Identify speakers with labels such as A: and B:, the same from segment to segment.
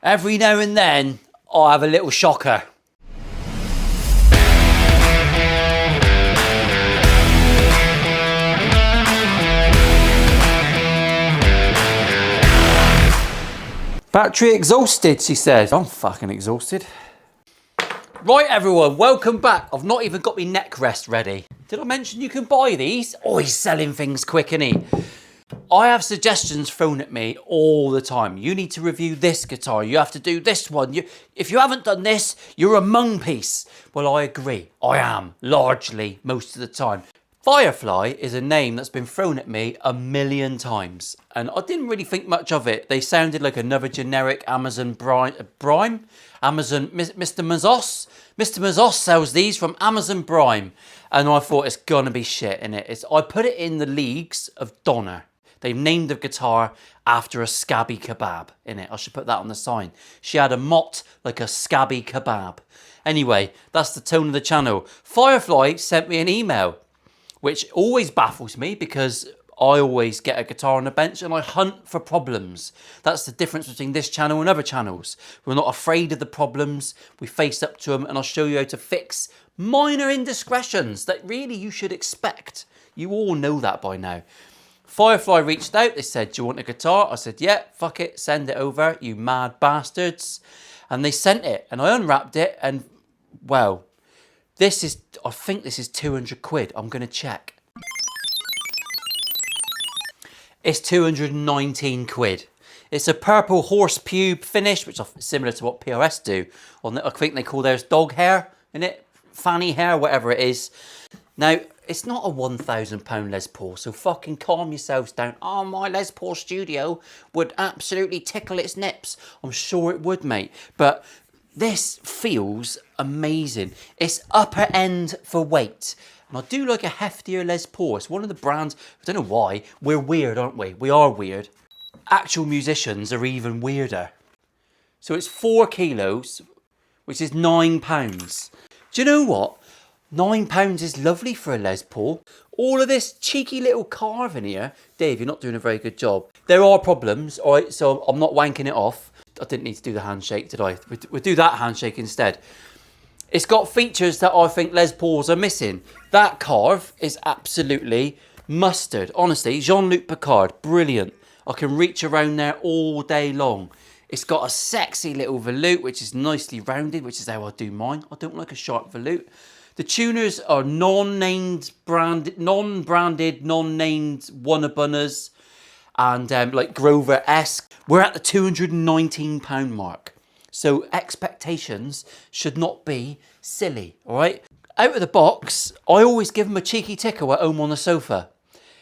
A: Every now and then, I'll have a little shocker. Battery exhausted, she says. I'm fucking exhausted. Right, everyone, welcome back. I've not even got my neck rest ready. Did I mention you can buy these? Oh, he's selling things quick, isn't he? I have suggestions thrown at me all the time. You need to review this guitar. You have to do this one. If you haven't done this, you're a mung piece. Well, I agree. I am, largely, most of the time. Firefly is a name that's been thrown at me a million times, and I didn't really think much of it. They sounded like another generic Amazon Prime. Amazon, Mr. Mazos. Mr. Mazos sells these from Amazon Prime, and I thought it's gonna be shit, innit? I put it in the leagues of Donna. They've named the guitar after a scabby kebab, innit? I should put that on the sign. She had a mott like a scabby kebab. Anyway, that's the tone of the channel. Firefly sent me an email, which always baffles me because I always get a guitar on the bench and I hunt for problems. That's the difference between this channel and other channels. We're not afraid of the problems. We face up to them, and I'll show you how to fix minor indiscretions that really you should expect. You all know that by now. Firefly reached out. They said, do you want a guitar? I said, yeah, fuck it. Send it over, you mad bastards. And they sent it, and I unwrapped it, and well, I think this is 200 quid. I'm going to check. It's 219 quid. It's a purple horse pube finish, which is similar to what PRS do. I think they call theirs dog hair, innit? Fanny hair, whatever it is. Now, it's not a £1,000 Les Paul, so fucking calm yourselves down. Oh, my Les Paul studio would absolutely tickle its nips. I'm sure it would, mate. But this feels amazing. It's upper end for weight. And I do like a heftier Les Paul. It's one of the brands, I don't know why, we're weird, aren't we? We are weird. Actual musicians are even weirder. So it's 4 kilos, which is £9. Do you know what? £9 is lovely for a Les Paul. All of this cheeky little carving here. Dave, you're not doing a very good job. There are problems, all right, so I'm not wanking it off. I didn't need to do the handshake, did I? We'll do that handshake instead. It's got features that I think Les Pauls are missing. That carve is absolutely mustard. Honestly, Jean-Luc Picard, brilliant. I can reach around there all day long. It's got a sexy little volute, which is nicely rounded, which is how I do mine. I don't like a sharp volute. The tuners are non-branded, non-named Wannabunners, and like Grover-esque. We're at the £219 mark. So expectations should not be silly, all right? Out of the box, I always give them a cheeky tickle at home on the sofa,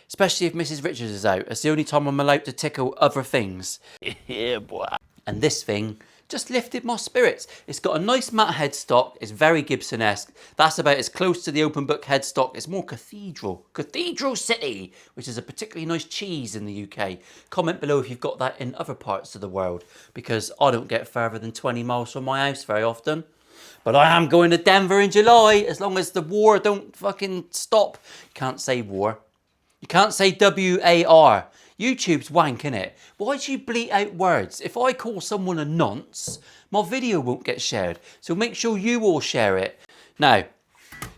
A: especially if Mrs. Richards is out. It's the only time I'm allowed to tickle other things. Yeah, boy. And this thing just lifted my spirits. It's got a nice matte headstock. It's very Gibson-esque. That's about as close to the open book headstock. It's more cathedral. Cathedral City, which is a particularly nice cheese in the UK. Comment below if you've got that in other parts of the world, because I don't get further than 20 miles from my house very often. But I am going to Denver in July, as long as the war don't fucking stop. You can't say war. You can't say W-A-R. YouTube's wank, innit? Why do you bleat out words? If I call someone a nonce, my video won't get shared. So make sure you all share it. Now,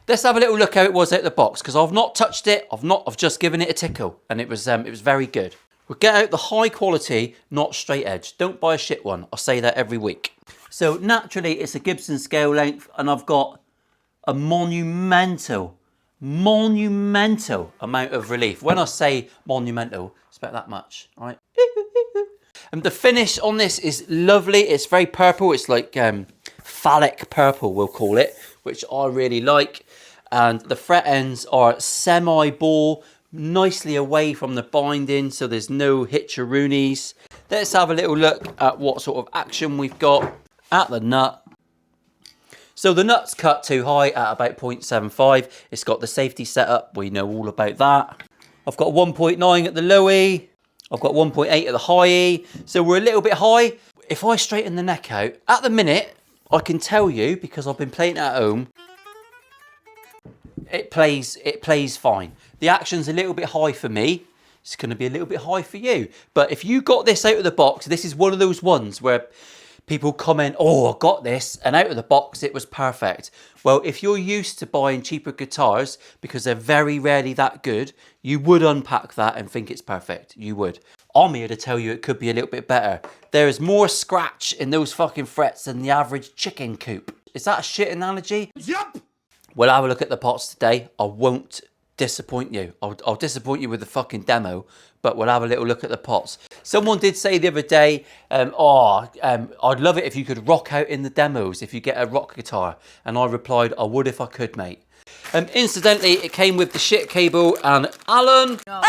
A: let's have a little look how it was out the box, because I've not touched it. I've just given it a tickle, and it was very good. We'll get out the high quality, not straight edge. Don't buy a shit one. I say that every week. So naturally, it's a Gibson scale length, and I've got a monumental amount of relief. When I say monumental, it's about that much, all right? And the finish on this is lovely. It's very purple. It's like phallic purple, we'll call it, which I really like. And the fret ends are semi-ball, nicely away from the binding, so there's no hitcheroonies. Let's have a little look at what sort of action we've got at the nut. So the nut's cut too high at about 0.75. It's got the safety setup. We know all about that. I've got 1.9 at the low E. I've got 1.8 at the high E. So we're a little bit high. If I straighten the neck out, at the minute, I can tell you, because I've been playing it at home, it plays fine. The action's a little bit high for me. It's going to be a little bit high for you. But if you got this out of the box, this is one of those ones where People comment, oh, I got this, and out of the box it was perfect. Well, if you're used to buying cheaper guitars because they're very rarely that good, you would unpack that and think it's perfect. You would. I'm here to tell you it could be a little bit better. There is more scratch in those fucking frets than the average chicken coop. Is that a shit analogy? Yup! We'll have a look at the pots today. I won't disappoint you. I'll disappoint you with the fucking demo, but we'll have a little look at the pots. Someone did say the other day, I'd love it if you could rock out in the demos if you get a rock guitar. And I replied, I would if I could, mate. Incidentally, it came with the shit cable and Alan. No.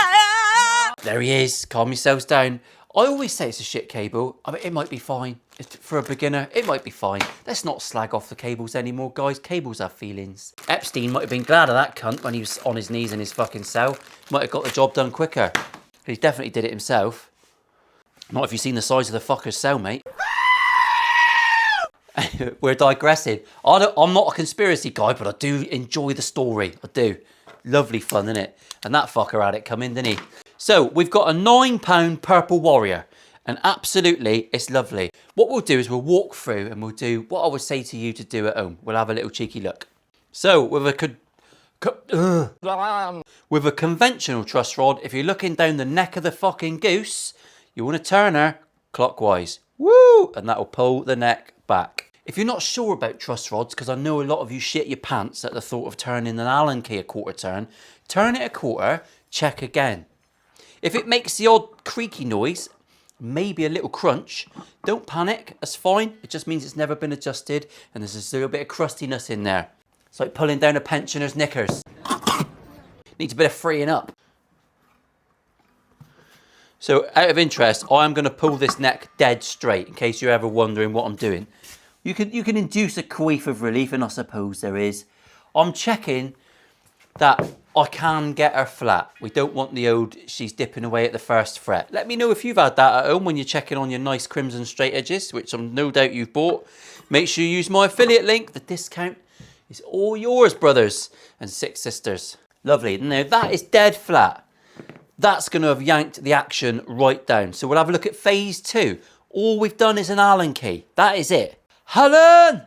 A: There he is. Calm yourselves down. I always say it's a shit cable. I mean, it might be fine. For a beginner, it might be fine. Let's not slag off the cables anymore, guys. Cables have feelings. Epstein might have been glad of that cunt when he was on his knees in his fucking cell. Might have got the job done quicker. He definitely did it himself. Not if you've seen the size of the fucker's cell, mate. We're digressing. I'm not a conspiracy guy, but I do enjoy the story. I do. Lovely fun, isn't it? And that fucker had it coming, didn't he? So, we've got a £9 Purple Warrior. And absolutely, it's lovely. What we'll do is we'll walk through and we'll do what I would say to you to do at home. We'll have a little cheeky look. So, with a conventional truss rod, if you're looking down the neck of the fucking goose, you want to turn her clockwise. Woo! And that will pull the neck back. If you're not sure about truss rods, because I know a lot of you shit your pants at the thought of turning an Allen key a quarter turn it a quarter, check again. If it makes the odd creaky noise, maybe a little crunch, don't panic, that's fine. It just means it's never been adjusted and there's a little bit of crustiness in there. It's like pulling down a pensioner's knickers. Needs a bit of freeing up. So out of interest, I am going to pull this neck dead straight in case you're ever wondering what I'm doing. You can induce a queef of relief, and I suppose there is. I'm checking that I can get her flat. We don't want the old, she's dipping away at the first fret. Let me know if you've had that at home when you're checking on your nice crimson straight edges, which I'm no doubt you've bought. Make sure you use my affiliate link. The discount is all yours, brothers and sisters. Lovely. Now that is dead flat. That's going to have yanked the action right down. So we'll have a look at phase 2. All we've done is an Allen key. That is it. Alan!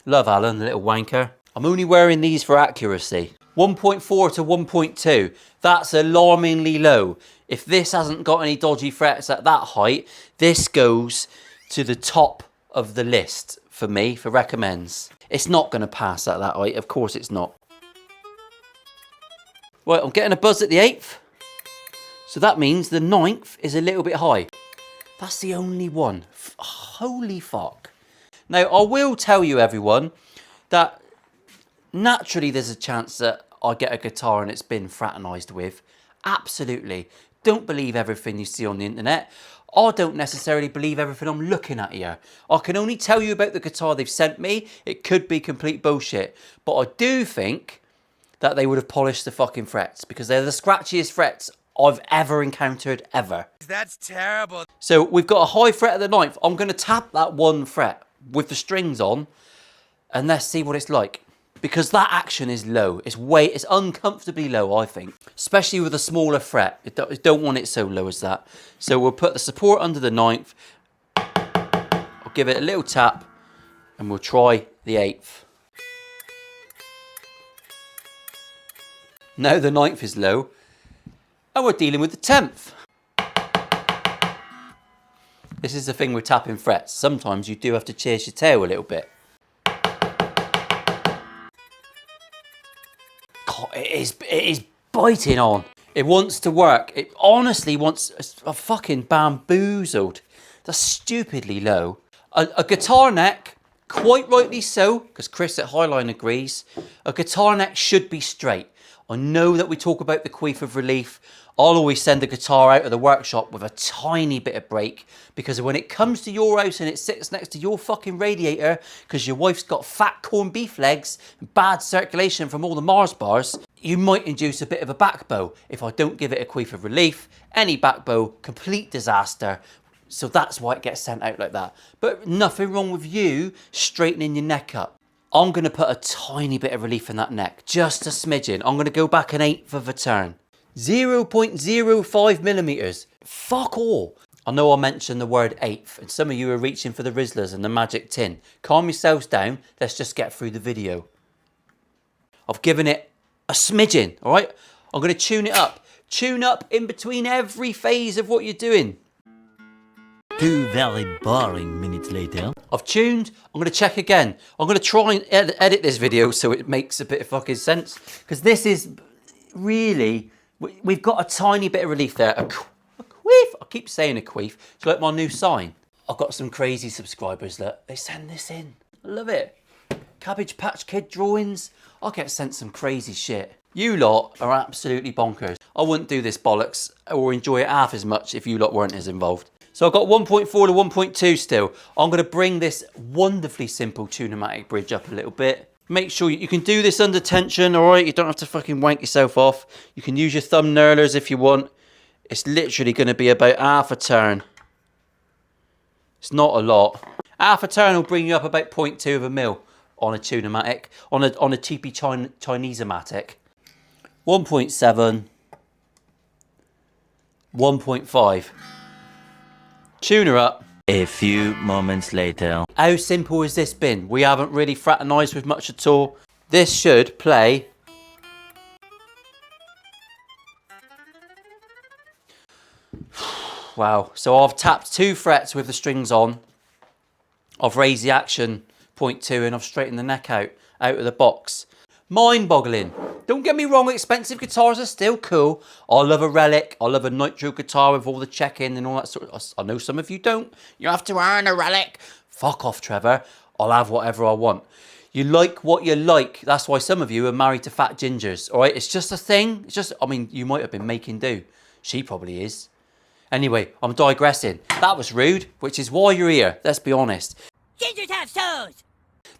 A: Love Alan, the little wanker. I'm only wearing these for accuracy. 1.4 to 1.2. That's alarmingly low. If this hasn't got any dodgy frets at that height, this goes to the top of the list for me, for recommends. It's not going to pass at that height. Of course it's not. Right, I'm getting a buzz at the 8th. So that means the 9th is a little bit high. That's the only one. Holy fuck. Now, I will tell you, everyone, that naturally there's a chance that I get a guitar and it's been fraternised with. Absolutely. Don't believe everything you see on the internet. I don't necessarily believe everything I'm looking at here. I can only tell you about the guitar they've sent me. It could be complete bullshit. But I do think that they would have polished the fucking frets because they're the scratchiest frets I've ever encountered, ever.
B: That's terrible.
A: So we've got a high fret at the 9th. I'm going to tap that 1 fret with the strings on and let's see what it's like. Because that action is low. It's uncomfortably low, I think. Especially with a smaller fret. You don't want it so low as that. So we'll put the support under the 9th. I'll give it a little tap and we'll try the 8th. Now the 9th is low. And we're dealing with the 10th. This is the thing with tapping frets. Sometimes you do have to chase your tail a little bit. God, it is biting on. It wants to work. It honestly wants a fucking bamboozled. That's stupidly low. A guitar neck, quite rightly so, because Chris at Highline agrees, a guitar neck should be straight. I know that we talk about the queef of relief. I'll always send the guitar out of the workshop with a tiny bit of break because when it comes to your house and it sits next to your fucking radiator because your wife's got fat corned beef legs and bad circulation from all the Mars bars, you might induce a bit of a back bow. If I don't give it a queef of relief, any back bow, complete disaster. So that's why it gets sent out like that. But nothing wrong with you straightening your neck up. I'm going to put a tiny bit of relief in that neck, just a smidgen. I'm going to go back 1/8 of a turn. 0.05 millimeters. Fuck all. I know I mentioned the word eighth, and some of you are reaching for the Rizzlers and the magic tin. Calm yourselves down, let's just get through the video. I've given it a smidgen, all right? I'm going to tune it up. Tune up in between every phase of what you're doing.
B: 2 very boring minutes later.
A: I've tuned, I'm going to check again. I'm going to try and edit this video so it makes a bit of fucking sense. Because this is really, we've got a tiny bit of relief there. A queef. I keep saying a queef. It's like my new sign. I've got some crazy subscribers that they send this in. I love it. Cabbage Patch Kid drawings. I'll get sent some crazy shit. You lot are absolutely bonkers. I wouldn't do this bollocks or enjoy it half as much if you lot weren't as involved. So I've got 1.4 to 1.2 still. I'm going to bring this wonderfully simple Tune-o-matic bridge up a little bit. Make sure you can do this under tension, all right? You don't have to fucking wank yourself off. You can use your thumb knurlers if you want. It's literally going to be about half a turn. It's not a lot. Half a turn will bring you up about 0.2 of a mil on a Tune-o-matic, on a TP Chinese-o-matic. 1.7, 1.5. Tuner up.
B: A few moments later.
A: How simple has this been? We haven't really fraternised with much at all. This should play. Wow. So I've tapped 2 frets with the strings on. I've raised the action 0.2 and I've straightened the neck out of the box. Mind-boggling. Don't get me wrong, expensive guitars are still cool. I love a Relic. I love a Nitro guitar with all the check-in and all that sort of... I know some of you don't. You have to earn a Relic. Fuck off, Trevor. I'll have whatever I want. You like what you like. That's why some of you are married to fat gingers, all right? It's just a thing. It's just... I mean, you might have been making do. She probably is. Anyway, I'm digressing. That was rude, which is why you're here. Let's be honest.
B: Gingers have toes!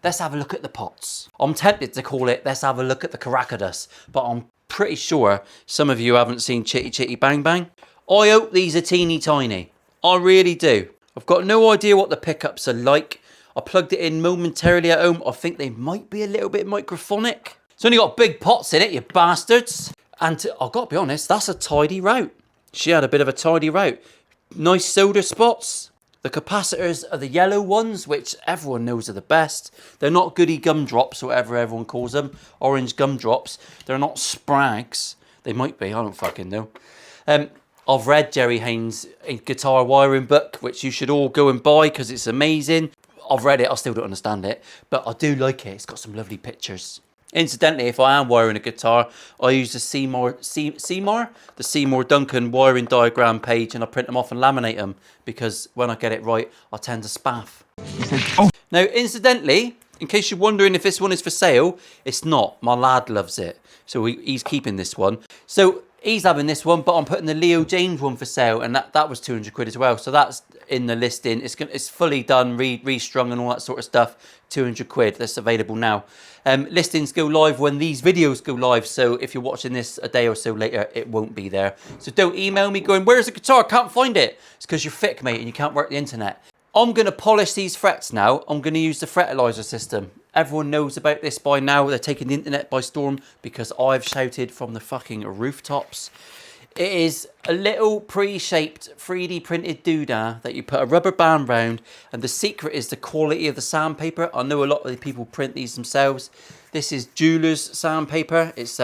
A: Let's have a look at the pots. I'm tempted to call it, let's have a look at the Caracadus, but I'm pretty sure some of you haven't seen Chitty Chitty Bang Bang. I hope these are teeny tiny. I really do. I've got no idea what the pickups are like. I plugged it in momentarily at home. I think they might be a little bit microphonic. It's only got big pots in it, you bastards. And I've got to be honest, that's a tidy route. She had a bit of a tidy route. Nice solder spots. The capacitors are the yellow ones, which everyone knows are the best. They're not goody gumdrops, or whatever everyone calls them. Orange gumdrops. They're not sprags. They might be, I don't fucking know. I've read Jerry Haynes' guitar wiring book, which you should all go and buy because it's amazing. I've read it, I still don't understand it, but I do like it. It's got some lovely pictures. Incidentally, if I am wiring a guitar, I use the Seymour Duncan wiring diagram page, and I print them off and laminate them because when I get it right, I tend to spaff. Oh. Now, incidentally, in case you're wondering if this one is for sale, it's not. My lad loves it, so he's keeping this one. So he's having this one, but I'm putting the Leo James one for sale, and that was 200 quid as well. So that's in the listing. It's fully done, restrung and all that sort of stuff. 200 quid. That's available now. Listings go live when these videos go live. So if you're watching this a day or so later, it won't be there. So don't email me going, where's the guitar? Can't find it. It's because you're thick, mate, and you can't work the internet. I'm going to polish these frets now. I'm going to use the Fretilyzer system. Everyone knows about this by now. They're taking the internet by storm because I've shouted from the fucking rooftops. It is a little pre-shaped 3D printed doodah that you put a rubber band round, and the secret is the quality of the sandpaper. I know a lot of the people print these themselves. This is jeweler's sandpaper. It's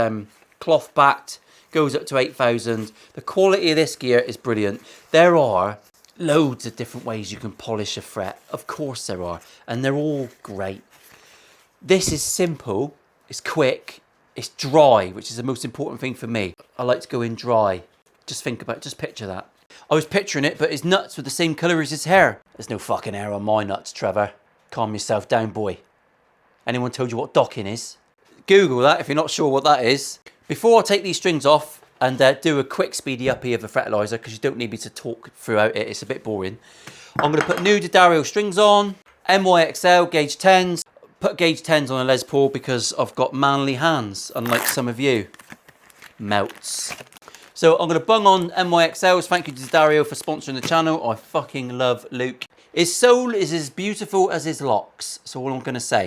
A: cloth backed, goes up to 8,000. The quality of this gear is brilliant. There are loads of different ways you can polish a fret. Of course there are, and they're all great. This is simple, it's quick, it's dry, which is the most important thing for me. I like to go in dry. Just picture that. I was picturing it, but his nuts were the same colour as his hair. There's no fucking hair on my nuts, Trevor. Calm yourself down, boy. Anyone told you what docking is? Google that if you're not sure what that is. Before I take these strings off and do a quick speedy uppy of the Fretilyzer, because you don't need me to talk throughout it, it's a bit boring. I'm going to put new D'Addario strings on, MYXL gauge 10s. Put gauge 10s on a Les Paul because I've got manly hands, unlike some of you. Melts. So I'm going to bung on MYXLs. Thank you to Dario for sponsoring the channel. I fucking love Luke. His soul is as beautiful as his locks. That's all I'm going to say.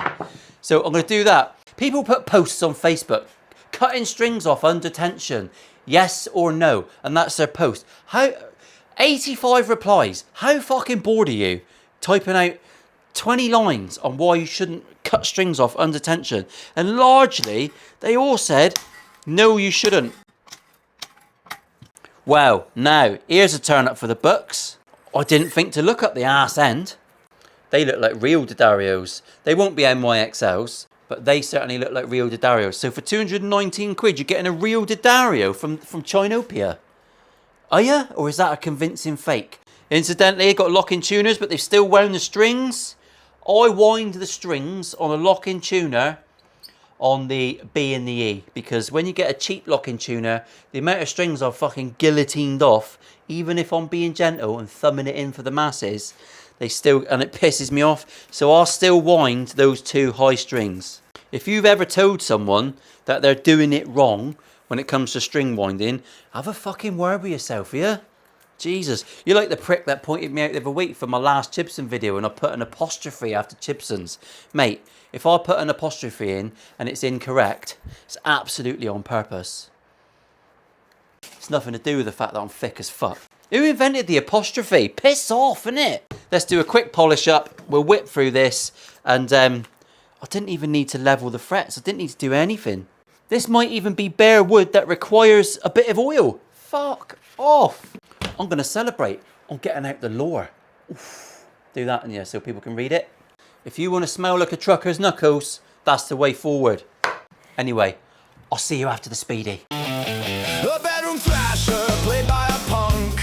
A: So I'm going to do that. People put posts on Facebook. Cutting strings off under tension. Yes or no. And that's their post. How? 85 replies. How fucking bored are you typing out 20 lines on why you shouldn't cut strings off under tension? And largely, they all said, no, you shouldn't. Well, now, here's a turn up for the books. I didn't think to look up the arse end. They look like real Didarios. They won't be NYXLs, but they certainly look like real Didarios. So for 219 quid, you're getting a real Didario from Chinopia. Are you? Or is that a convincing fake? Incidentally, they've got lock-in tuners, but they've still wound the strings. I wind the strings on a lock-in tuner on the B and the E, because when you get a cheap lock-in tuner, the amount of strings I've fucking guillotined off, even if I'm being gentle and thumbing it in for the masses, they still, and it pisses me off, so I'll still wind those two high strings. If you've ever told someone that they're doing it wrong when it comes to string winding, have a fucking word with yourself, yeah? Jesus, you're like the prick that pointed me out the other week for my last Chibson video and I put an apostrophe after Chibson's. Mate, if I put an apostrophe in and it's incorrect, it's absolutely on purpose. It's nothing to do with the fact that I'm thick as fuck. Who invented the apostrophe? Piss off, innit? Let's do a quick polish up. We'll whip through this. And I didn't even need to level the frets. I didn't need to do anything. This might even be bare wood that requires a bit of oil. Fuck off. I'm going to celebrate on getting out the lore. Oof. Do that in here so people can read it. If you want to smell like a trucker's knuckles, that's the way forward. Anyway, I'll see you after the speedy.
C: A bedroom thrasher played by a punk.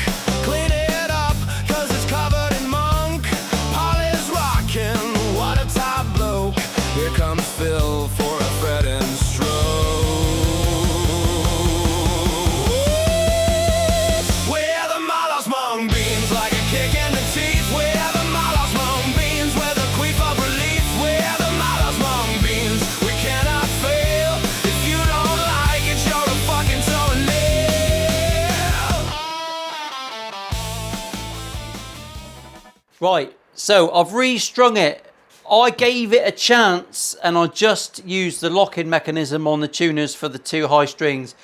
C: Clean it up, cause it's covered in monk. Paul is rocking, what a top bloke. Here comes Phil for a fret and stroke. We're the Malos mung beans, like a kick in the teeth. We're the Malos mung beans, with a queef of relief. We're the Malos mung beans, we cannot fail. If you don't like it, you're a fucking toenail.
A: Right, so I've restrung it. I gave it a chance and I just used the lock-in mechanism on the tuners for the two high strings.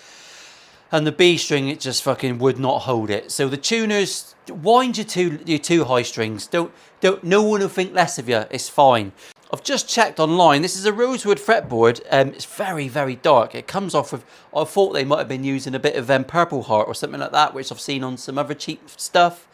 A: And the B string, it just fucking would not hold it. So the tuners, wind your two high strings. Don't, no one will think less of you. It's fine. I've just checked online. This is a rosewood fretboard. It's very, very dark. It comes off with, I thought they might have been using a bit of Purple Heart or something like that, which I've seen on some other cheap stuff.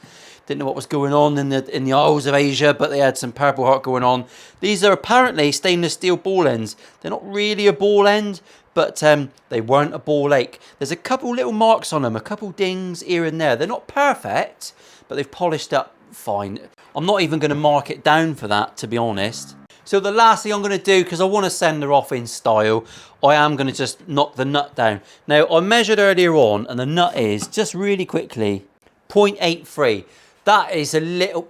A: Didn't know what was going on in the Isles of Asia, but they had some Purple Heart going on. These are apparently stainless steel ball ends. They're not really a ball end, but they weren't a ball ache. There's a couple little marks on them, a couple dings here and there. They're not perfect, but they've polished up fine. I'm not even going to mark it down for that, to be honest. So the last thing I'm going to do, because I want to send her off in style, I am going to just knock the nut down. Now, I measured earlier on, and the nut is, just really quickly, 0.83. That is a little,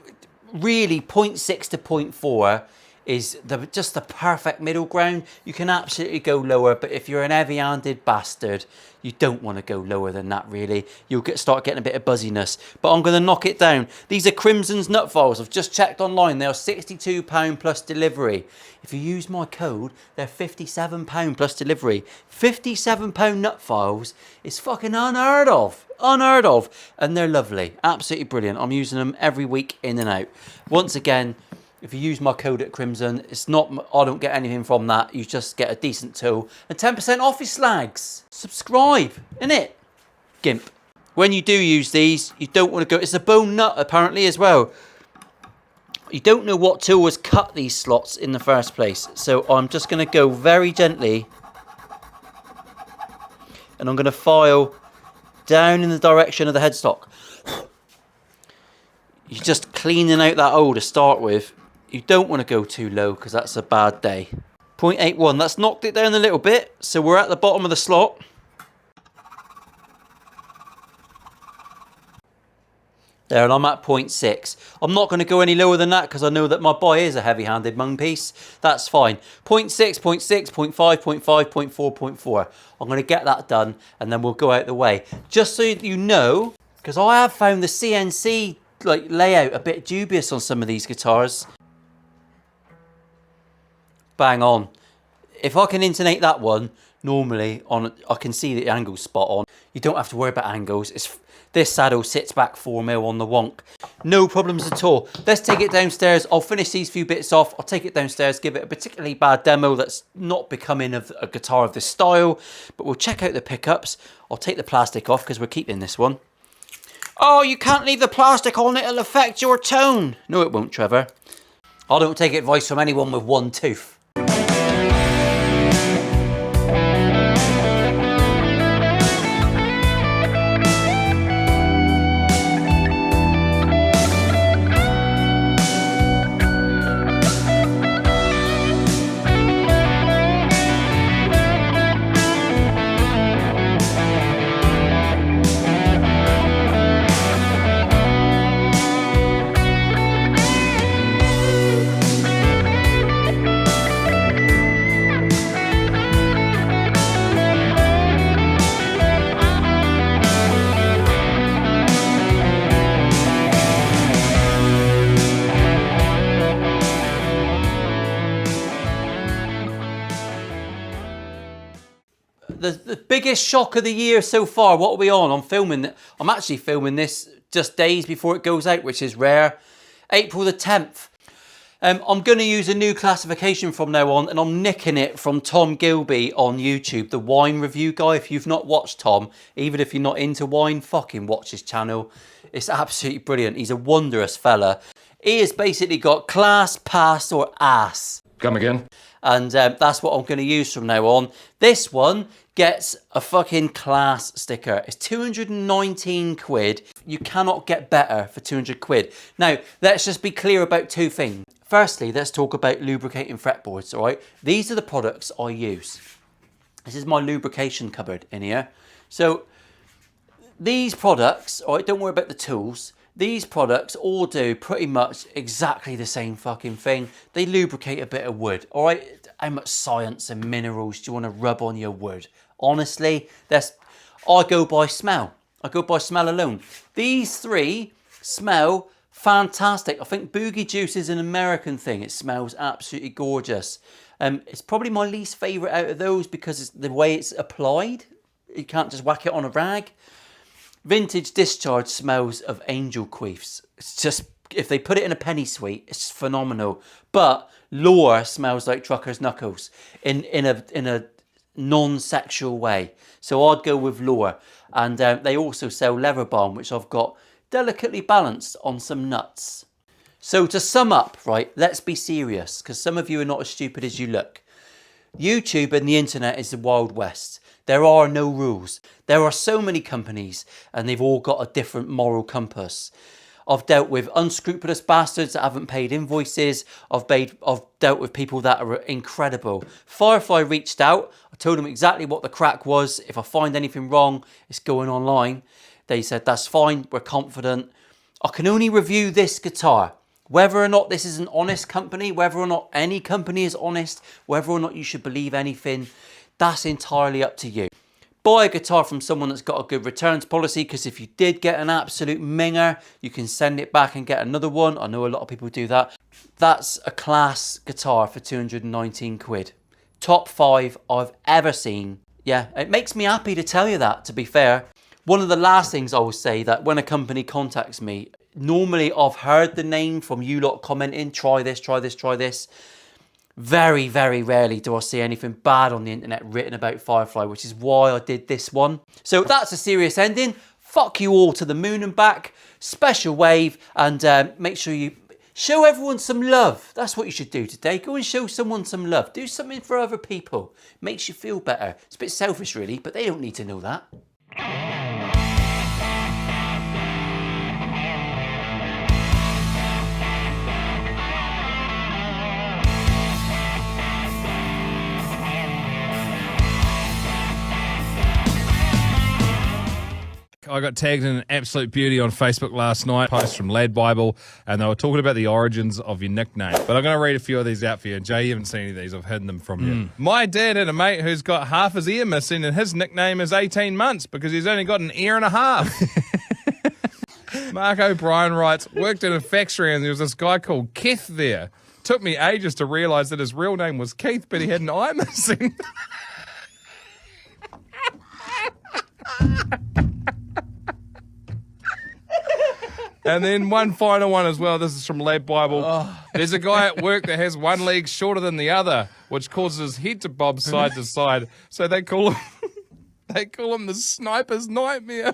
A: really 0.6 to 0.4 is just the perfect middle ground. You can absolutely go lower, but if you're an heavy-handed bastard, you don't want to go lower than that, really. You'll start getting a bit of buzziness. But I'm going to knock it down. These are Crimson's nut files. I've just checked online. They are £62 plus delivery. If you use my code, they're £57 plus delivery. £57 nut files is fucking unheard of. Unheard of. And they're lovely. Absolutely brilliant. I'm using them every week in and out. Once again, if you use my code at Crimson, it's not, I don't get anything from that. You just get a decent tool and 10% off your slags. Subscribe, innit? Gimp. When you do use these, you don't want to go, it's a bone nut apparently as well. You don't know what tool has cut these slots in the first place. So I'm just going to go very gently. And I'm going to file down in the direction of the headstock. You're just cleaning out that hole to start with. You don't want to go too low because that's a bad day. 0.81, that's knocked it down a little bit. So we're at the bottom of the slot. There, and I'm at 0.6. I'm not going to go any lower than that because I know that my boy is a heavy-handed mung piece. That's fine. 0.6, 0.6, 0.5, 0.5, 0.4, 0.4. I'm going to get that done and then we'll go out the way. Just so you know, because I have found the CNC layout a bit dubious on some of these guitars. Bang on. If I can intonate that one, normally I can see the angle's spot on. You don't have to worry about angles. This saddle sits back 4mm on the wonk. No problems at all. Let's take it downstairs. I'll finish these few bits off. I'll take it downstairs, give it a particularly bad demo that's not becoming of a guitar of this style. But we'll check out the pickups. I'll take the plastic off because we're keeping this one. Oh, you can't leave the plastic on. It'll affect your tone. No, it won't, Trevor. I don't take advice from anyone with one tooth. The biggest shock of the year so far. What are we on? I'm actually filming this just days before it goes out, which is rare. April the 10th. I'm going to use a new classification from now on, and I'm nicking it from Tom Gilby on YouTube, the wine review guy. If you've not watched Tom, even if you're not into wine, fucking watch his channel. It's absolutely brilliant. He's a wondrous fella. He has basically got class, pass, or ass.
D: Come again?
A: And that's what I'm going to use from now on. This one gets a fucking class sticker. It's 219 quid. You cannot get better for 200 quid. Now, let's just be clear about two things. Firstly, let's talk about lubricating fretboards, all right? These are the products I use. This is my lubrication cupboard in here. So these products, all right, don't worry about the tools. These products all do pretty much exactly the same fucking thing. They lubricate a bit of wood, all right? How much science and minerals do you want to rub on your wood? Honestly, I go by smell. I go by smell alone. These three smell fantastic. I think Boogie Juice is an American thing. It smells absolutely gorgeous. It's probably my least favourite out of those because it's the way it's applied. You can't just whack it on a rag. Vintage Discharge smells of angel queefs. It's just, if they put it in a penny sweet, it's phenomenal. But Lure smells like Trucker's Knuckles in a non-sexual way. So I'd go with Lure. And they also sell Leather Balm, which I've got delicately balanced on some nuts. So to sum up, right, let's be serious, because some of you are not as stupid as you look. YouTube and the internet is the Wild West. There are no rules. There are so many companies and they've all got a different moral compass. I've dealt with unscrupulous bastards that haven't paid invoices. I've dealt with people that are incredible. Firefly reached out. I told them exactly what the crack was. If I find anything wrong, it's going online. They said, that's fine, we're confident. I can only review this guitar. Whether or not this is an honest company, whether or not any company is honest, whether or not you should believe anything, that's entirely up to you. Buy a guitar from someone that's got a good returns policy, because if you did get an absolute minger, you can send it back and get another one. I know a lot of people do that. That's a class guitar for 219 quid. Top 5 I've ever seen. Yeah, it makes me happy to tell you that, to be fair. One of the last things I will say, that when a company contacts me, normally I've heard the name from you lot commenting, try this, try this, try this. Very, very rarely do I see anything bad on the internet written about Firefly, which is why I did this one. So that's a serious ending. Fuck you all to the moon and back. Special wave, and make sure you show everyone some love. That's what you should do today. Go and show someone some love. Do something for other people. Makes you feel better. It's a bit selfish really, but they don't need to know that.
D: I got tagged in an absolute beauty on Facebook last night, post from Lad Bible, and they were talking about the origins of your nickname. But I'm going to read a few of these out for you. And Jay, you haven't seen any of these. I've hidden them from you. My dad had a mate who's got half his ear missing, and his nickname is 18 months because he's only got an ear and a half. Mark O'Brien writes, worked in a factory and there was this guy called Keith there. Took me ages to realise that his real name was Keith, but he had an eye missing. And then one final one as well. This is from Lad Bible. There's a guy at work that has one leg shorter than the other, which causes his head to bob side to side. So they call him the sniper's nightmare.